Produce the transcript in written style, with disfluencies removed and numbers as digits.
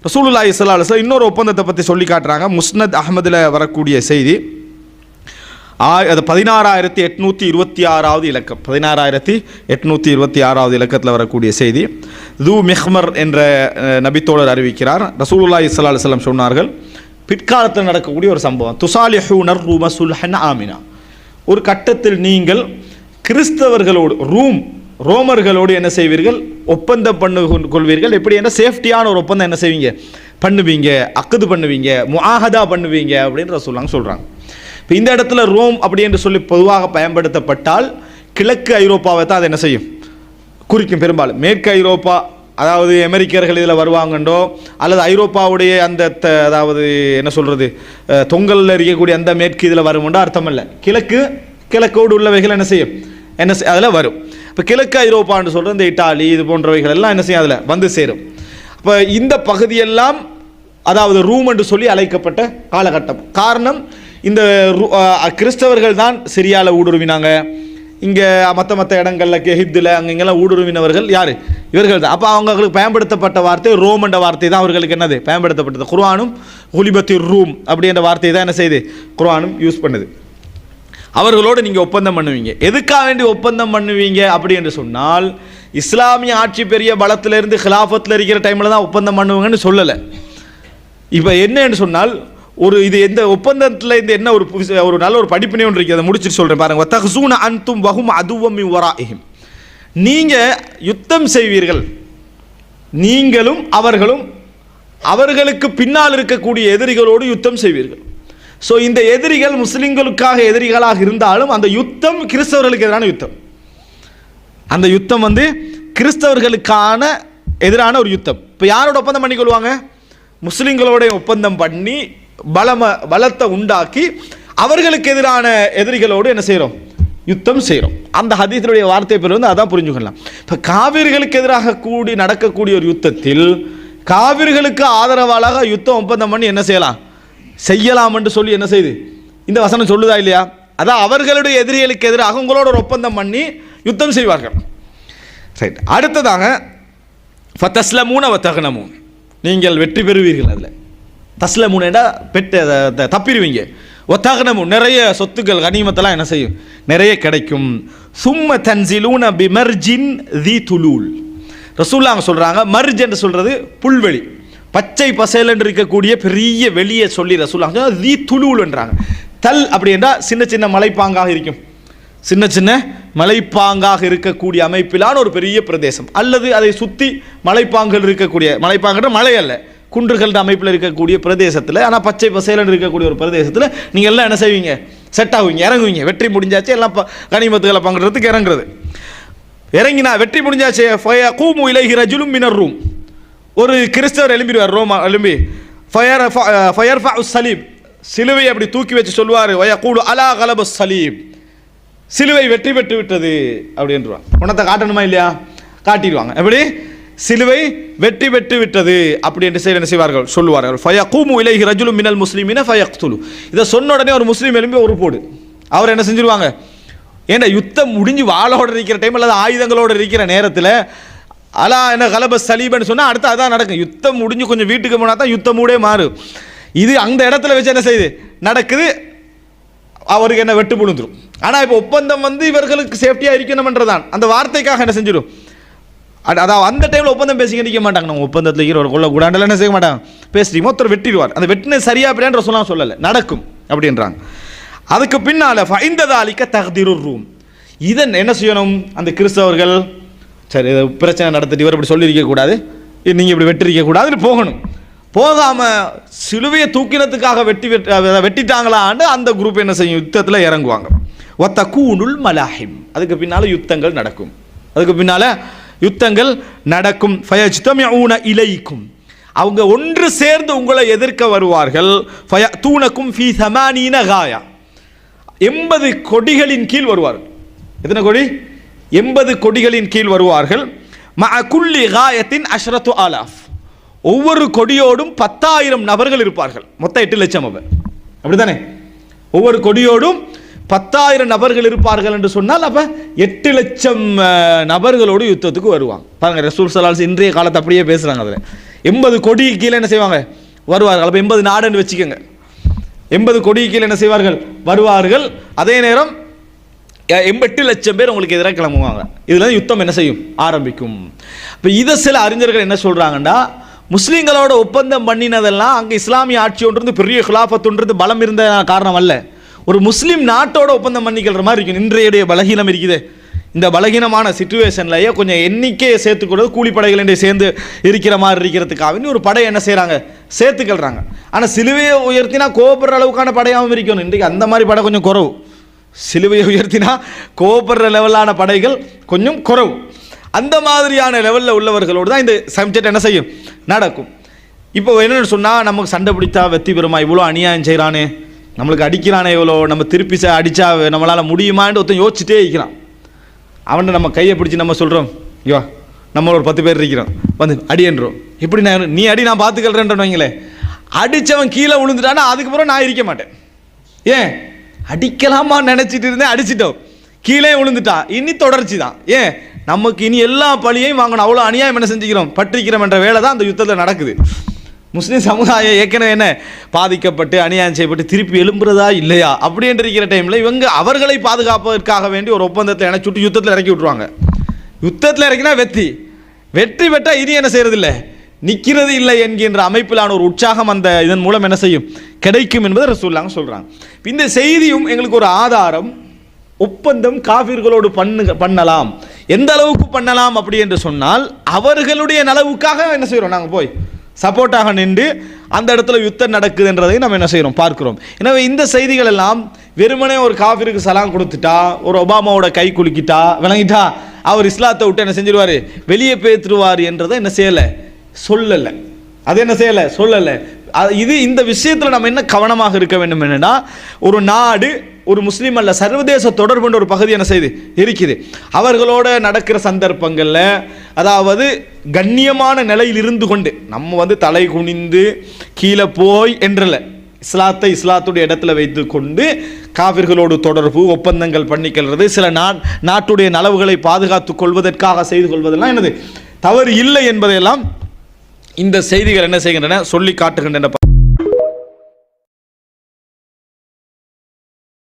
ரசூலுல்லாஹி ஸல்லல்லாஹு அலைஹி வஸல்லம் இன்னொரு ஒப்பந்தத்தை பற்றி சொல்லி காட்டுறாங்க. முஸ்னத் அஹ்மதில் வரக்கூடிய செய்தி, அது 16826வது இலக்கம், 16826வது இலக்கத்தில் வரக்கூடிய செய்தி. து மிஹ்மர் என்ற நபித்தோழர் அறிவிக்கிறார், ரசூலுல்லாஹி ஸல்லல்லாஹு அலைஹி வஸல்லம் சொன்னார்கள், பிற்காலத்தில் நடக்கக்கூடிய ஒரு சம்பவம், துசாலிஹூனர் ரூம சுல்ஹன் ஆமினா, ஒரு கட்டத்தில் நீங்கள் கிறிஸ்தவர்களோடு ரோமர்களோடு என்ன செய்வீர்கள், ஒப்பந்தம் கொள்வீர்கள். எப்படி என்ன சேஃப்டியான ஒரு ஒப்பந்தம் என்ன செய்வீங்க, பண்ணுவீங்க, அக்குது பண்ணுவீங்க, முஆஹதா பண்ணுவீங்க அப்படின்னு ரசூலுல்லாஹ் சொல்கிறாங்க. இப்போ இந்த இடத்துல ரோம் அப்படி என்று சொல்லி பொதுவாக பயன்படுத்தப்பட்டால் கிழக்கு ஐரோப்பாவை தான் அது என்ன செய்யும், குறிக்கும். பெரும்பாலும் மேற்கு ஐரோப்பா, அதாவது அமெரிக்கர்கள் இதில் வருவாங்கண்டோ, அல்லது ஐரோப்பாவுடைய அந்த அதாவது என்ன சொல்கிறது, தொங்கலில் இருக்கக்கூடிய அந்த மேற்கு இதில் வருமுண்டோ அர்த்தம் இல்லை. கிழக்கோடு உள்ளவைகள் என்ன செய்யும், அதில் வரும். இப்போ கிழக்கு ஐரோப்பான்னு சொல்கிற இந்த இட்டாலி இது போன்றவைகள் எல்லாம் என்ன செய்யும், அதில் வந்து சேரும். இப்போ இந்த பகுதியெல்லாம் அதாவது ரூம் என்று சொல்லி அழைக்கப்பட்ட காலகட்டம். காரணம், இந்த கிறிஸ்தவர்கள் தான் சிரியாவில் ஊடுருவினாங்க, இங்கே மற்ற இடங்களில் எகிப்தில் இங்கெல்லாம் ஊடுருவினவர்கள் யார், இவர்கள் தான். அப்போ அவங்களுக்கு பயன்படுத்தப்பட்ட வார்த்தை ரோம் என்ற வார்த்தை தான் அவர்களுக்கு என்னது பயன்படுத்தப்பட்டது. குர்ஆனும் குலிபத்தி ரூம் அப்படின்ற வார்த்தை தான் என்ன செய்யுது, குர்ஆனும் யூஸ் பண்ணுது. அவர்களோடு நீங்கள் ஒப்பந்தம் பண்ணுவீங்க. எதுக்காக வேண்டி ஒப்பந்தம் பண்ணுவீங்க அப்படி என்று சொன்னால், இஸ்லாமிய ஆட்சி பெரிய பலத்திலிருந்து ஹிலாஃபத்தில் இருக்கிற டைமில் தான் ஒப்பந்தம் பண்ணுவாங்கன்னு சொல்லலை. இப்போ என்னன்னு சொன்னால், இது எந்த ஒப்பந்தத்தில் இந்த என்ன ஒரு நல்ல ஒரு படிப்பினை ஒன்று இருக்குது, அதை முடிச்சுட்டு சொல்கிறேன் பாருங்க. வத்தஹ்ஸூன அன்தும் வஹும் அதுவம் மின் வராஇஹிம், நீங்கள் யுத்தம் செய்வீர்கள், நீங்களும் அவர்களும் அவர்களுக்கு பின்னால் இருக்கக்கூடிய எதிரிகளோடு யுத்தம் செய்வீர்கள். ஸோ இந்த எதிரிகள் முஸ்லிம்களுக்காக எதிரிகளாக இருந்தாலும் அந்த யுத்தம் கிறிஸ்தவர்களுக்கு எதிரான யுத்தம். அந்த யுத்தம் கிறிஸ்தவர்களுக்கான எதிரான ஒரு யுத்தம். இப்போ யாரோட ஒப்பந்தம் பண்ணிக்கொள்வாங்க, முஸ்லிம்களோட ஒப்பந்தம் பண்ணி பலத்தை உண்டாக்கி அவர்களுக்கு எதிரான எதிரிகளோடு என்ன செய்கிறோம், யுத்தம் செய்கிறோம். அந்த ஹதீஸுடைய வார்த்தை பெறுவது அதான் புரிஞ்சுக்கலாம். இப்போ காவிர்களுக்கு எதிராக நடக்கக்கூடிய ஒரு யுத்தத்தில் காவிர்களுக்கு ஆதரவாளாக யுத்தம் ஒப்பந்தம் பண்ணி என்ன செய்யலாம் என்று சொல்லி என்ன செய்து இந்த வசனம் சொல்லுதா இல்லையா? அதான் அவர்களுடைய எதிரிகளுக்கு எதிராக உங்களோட ஒரு ஒப்பந்தம் பண்ணி யுத்தம் செய்வார்கள். ரைட். அடுத்ததாக ஃபதஸ்லமூன வதகனமூன், நீங்கள் வெற்றி பெறுவீர்கள். அதில் தஸ்லமூனா தப்பிடுவீங்க, ஒத்தகனமும் நிறைய சொத்துக்கள் கனிமத்தெல்லாம் என்ன செய்யும், நிறைய கிடைக்கும். சும்ம தன்சிலூன பிமர்ஜின் தி துலூல், ரசூலுல்லாஹ் சொல்கிறாங்க, மர்ஜ் என்று சொல்கிறது புல்வெளி, பச்சை பசேல் என்று இருக்கக்கூடிய பெரிய வெளியே சொல்லி ரசூலுல்லாஹ் தி துலூல் என்றாங்க. தல் அப்படி என்றால் சின்ன சின்ன மலைப்பாங்காக இருக்கும், சின்ன சின்ன மலைப்பாங்காக இருக்கக்கூடிய அமைப்பிலான ஒரு பெரிய பிரதேசம், அல்லது அதை சுற்றி மலைப்பாங்கள் இருக்கக்கூடிய, மலைப்பாங்கிற மலை அல்ல, குன்றுகள் அமைப்பில் இருக்கக்கூடிய பிரதேசத்தில், ஆனால் பச்சை பசேலன்னு இருக்கக்கூடிய ஒரு பிரதேசத்தில் நீங்கள் எல்லாம் என்ன செய்வீங்க, செட் ஆகுவீங்க, இறங்குவீங்க. வெற்றி முடிஞ்சாச்சு, எல்லாம் கனிமத்துகளை பங்குறதுக்கு இறங்குறது. இறங்கினா வெற்றி முடிஞ்சாச்சு, ஃபயகூமு இலைஹி ரஜுலும் மினர் ரூம், ஒரு கிறிஸ்தவர் எழும்பிடுவார், ரோமா எழும்பி ஃபயர்ஃபஉ ஸலீப், சிலுவை அப்படி தூக்கி வச்சு சொல்லுவார், வயகூலு அலா கலப ஸலீப், சிலுவை வெற்றி பெற்று விட்டது அப்படின்றான். உனத்தை காட்டணுமா இல்லையா, காட்டிடுவாங்க. எப்படி சிலுவை வெற்றி பெற்று விட்டது அப்படி என்று என்ன செய்வார்கள், சொல்லுவார்கள். ஃபயகூமு இலைஹி ரஜுலும் மினல் முஸ்லிமீன ஃபயக்துலு, இதை சொன்ன உடனே ஒரு முஸ்லீம் எழும்பி ஒரு போடு, அவர் என்ன செஞ்சிருவாங்க, ஏன்னா யுத்தம் முடிஞ்சு வாளோடு இருக்கிற டைம் அல்லது ஆயுதங்களோடு இருக்கிற நேரத்தில் அலா என்ன கலப சலீபன்னு சொன்னால் அடுத்து அதான் நடக்கும். யுத்தம் முடிஞ்சு கொஞ்சம் வீட்டுக்கு போனால் தான் யுத்தம் மூடே மாறும். இது அந்த இடத்துல வச்சு என்ன செய்யுது நடக்குது, அவருக்கு என்ன வெட்டு புழுந்துடும். ஆனால் இப்போ ஒப்பந்தம் இவர்களுக்கு சேஃப்டியாக இருக்கணும்ன்றதான் அந்த வார்த்தைக்காக என்ன செஞ்சிடும், அதாவது அந்த டைமில் ஒப்பந்தம் பேசிக்க நிற்க மாட்டாங்க. நம்ம ஒப்பந்தத்தில் இருக்கிற ஒரு கொள்ள கூடாண்டெல்லாம் என்ன செய்ய மாட்டாங்க, பேசிட்டு ஒருத்தர் வெட்டிடுவார். அந்த வெட்டின சரியா பிள்ளைன்ற சொல்லலை, நடக்கும் அப்படின்றாங்க. அதுக்கு பின்னால் ஃபைந்ததாலிக்க தக்திருர் ரூம், இதன் என்ன செய்யணும், அந்த கிறிஸ்தவர்கள் சரி பிரச்சனை நடத்திட்டு இவர் இப்படி சொல்லியிருக்கக்கூடாது, நீங்கள் இப்படி வெட்டிருக்கக்கூடாதுன்னு போகணும். போகாமல் சிலுவையை தூக்கினத்துக்காக வெட்டிட்டாங்களான்னு அந்த குரூப் என்ன செய்யும், யுத்தத்தில் இறங்குவாங்க. ஒத்தகூனுல் மலாஹிம், அதுக்கு பின்னால் யுத்தங்கள் நடக்கும். அதுக்கு பின்னால் யுத்தங்கள் நடக்கும். ஃபயஜ்தமிஊன இலைக்கும், அவங்க ஒன்று சேர்ந்து உங்களை எதிர்க்க வருவார்கள். ஃபயதூனகும் ஃபீ 80 காயா, 80 கொடிகளின் கீழ் வருவார்கள். எத்தனை கொடி, 80 கொடிகளின் கீழ் வருவார்கள். மஅ குல்லி காயத்தின் அஷ்ரத்து ஆலாஃப், ஒவ்வொரு கொடியோடும் 10,000 நபர்கள் இருப்பார்கள். மொத்தம் 8 லட்சம் அவர், அப்படித்தானே? ஒவ்வொரு கொடியோடும் 10,000 நபர்கள் இருப்பார்கள் என்று சொன்னால் அப்போ 8 லட்சம் நபர்களோடு யுத்தத்துக்கு வருவாங்க. பாருங்க, ரசூல் ஸல்லல்லாஹு அலைஹி வஸல்லம் இன்றைய காலத்தை அப்படியே பேசுகிறாங்க. அதில் 80 கோடிக்கு கீழே என்ன செய்வாங்க வருவார்கள். அப்போ 80 நாடுன்னு வச்சுக்கோங்க. 80 கோடிக்கு கீழே என்ன செய்வார்கள் வருவார்கள். அதே நேரம் 88 லட்சம் பேர் உங்களுக்கு எதிராக கிளம்புவாங்க. இதில் யுத்தம் என்ன செய்யும் ஆரம்பிக்கும். இப்போ இதை சில அறிஞர்கள் என்ன சொல்கிறாங்கன்னா, முஸ்லீம்களோட ஒப்பந்தம் பண்ணினதெல்லாம் அங்கே இஸ்லாமிய ஆட்சி ஒன்று பெரிய கிலாஃபத்து பலம் இருந்த காரணம் அல்ல, ஒரு முஸ்லீம் நாட்டோட ஒப்பந்தம் பண்ணிக்கிற மாதிரி இருக்கும். இன்றைய பலகீனம் இருக்குது. இந்த பலகீனமான சிச்சுவேஷன்லையே கொஞ்சம் எண்ணிக்கையை சேர்த்துக்கூடாது, கூலிப்படைகள் சேர்ந்து இருக்கிற மாதிரி இருக்கிறதுக்காக ஒரு படை என்ன செய்கிறாங்க சேர்த்துக்கிறாங்க. ஆனால் சிலுவையை உயர்த்தினா கோபப்படுற அளவுக்கான படையாகவும் இருக்கணும். இன்றைக்கு அந்த மாதிரி படை கொஞ்சம் குறவு. சிலுவையை உயர்த்தினா கோபப்படுற லெவலான படைகள் கொஞ்சம் குறவு. அந்த மாதிரியான லெவலில் உள்ளவர்களோடு தான் இந்த சப்ஜெக்ட் என்ன செய்யும் நடக்கும். இப்போ என்னென்னு சொன்னால், நமக்கு சண்டை பிடித்தா வெற்றி பெறுமா, இவ்வளோ அநியாயம் செய்கிறானே, நம்மளுக்கு அடிக்கிறானே, இவ்வளோ நம்ம திருப்பி அடித்தா நம்மளால் முடியுமான்னு ஒருத்தன் யோசிச்சுட்டே இருக்கிறான். அவன்கிட்ட நம்ம கையை பிடிச்சி நம்ம சொல்கிறோம், ஐயோ நம்ம ஒரு 10 பேர் இருக்கிறோம் வந்து அடின்றோம், எப்படி நான் நீ அடி நான் பார்த்துக்கிறேன்னு வைங்களேன். அடித்தவன் கீழே விழுந்துட்டான்னா அதுக்கப்புறம் நான் இருக்க மாட்டேன். ஏன் அடிக்கலாமா நினச்சிட்டு இருந்தேன், அடிச்சிட்டோம் கீழே விழுந்துட்டா, இனி தொடர்ச்சி தான். ஏன் நமக்கு இனி எல்லா பழியையும் வாங்கணும், அவ்வளோ அநியாயம் என்ன செஞ்சுக்கிறோம் பற்றிக்கிறோம் என்ற வேலை தான் அந்த யுத்தத்தில் நடக்குது. முஸ்லீம் சமுதாயம் ஏற்கனவே என்ன பாதிக்கப்பட்டு அநியாயம் செய்யப்பட்டு திருப்பி எழும்புறதா இல்லையா அப்படின்ற இருக்கிற டைமில் இவங்க அவர்களை பாதுகாப்பதற்காக வேண்டி ஒரு ஒப்பந்தத்தை இணைச்சுட்டு யுத்தத்தில் இறக்கி விட்ருவாங்க. யுத்தத்தில் இறக்கினா வெற்றி பெற்றால் இனி என்ன செய்யறது இல்லை, நிற்கிறது இல்லை என்கின்ற அமைப்பிலான ஒரு உற்சாகம் அந்த இதன் மூலம் என்ன செய்யும் கிடைக்கும் என்பதை ரசூலுல்லாஹ் சொல்கிறாங்க. இந்த செய்தியும் எங்களுக்கு ஒரு ஆதாரம். ஒப்பந்தம் காஃபிர்களோடு பண்ணலாம், எந்த அளவுக்கு பண்ணலாம் அப்படி என்று சொன்னால், அவர்களுடைய நலவுக்காக என்ன செய்கிறோம் நாங்கள் போய் சப்போர்ட்டாக நின்று அந்த இடத்துல யுத்தம் நடக்குது என்றதை நம்ம என்ன செய்கிறோம் பார்க்கிறோம். எனவே இந்த செய்திகள் எல்லாம் வெறுமனே ஒரு காஃபிருக்கு சலாம் கொடுத்துட்டா, ஒரு ஒபாமாவோட கை குலுக்கிட்டா விளங்கிட்டா அவர் இஸ்லாத்தை விட்டு என்ன செஞ்சிருவார் வெளியே பேத்துருவார் என்றதை என்ன செய்யலை சொல்லலை. அது என்ன செய்யலை சொல்லலை. இது இந்த விஷயத்தில் நம்ம என்ன கவனமாக இருக்க வேண்டும் என்னன்னா, ஒரு நாடு ஒரு முஸ்லீம் அல்ல சர்வதேச தொடர்புன்ற ஒரு பகுதி என்ன செய்து இருக்குது. அவர்களோட நடக்கிற சந்தர்ப்பங்களில் அதாவது கண்ணியமான நிலையில் இருந்து கொண்டு நம்ம தலை குனிந்து கீழே போய் என்றல்ல, இஸ்லாத்துடைய இடத்துல வைத்து கொண்டு காவிர்களோடு தொடர்பு ஒப்பந்தங்கள் பண்ணிக்கிறது, சில நாட்டுடைய நலவுகளை பாதுகாத்துக் கொள்வதற்காக செய்து கொள்வதெல்லாம் என்னது தவறு இல்லை என்பதையெல்லாம் இந்த செய்திகள் என்ன செய்கின்றன சொல்லி காட்டுகின்றன.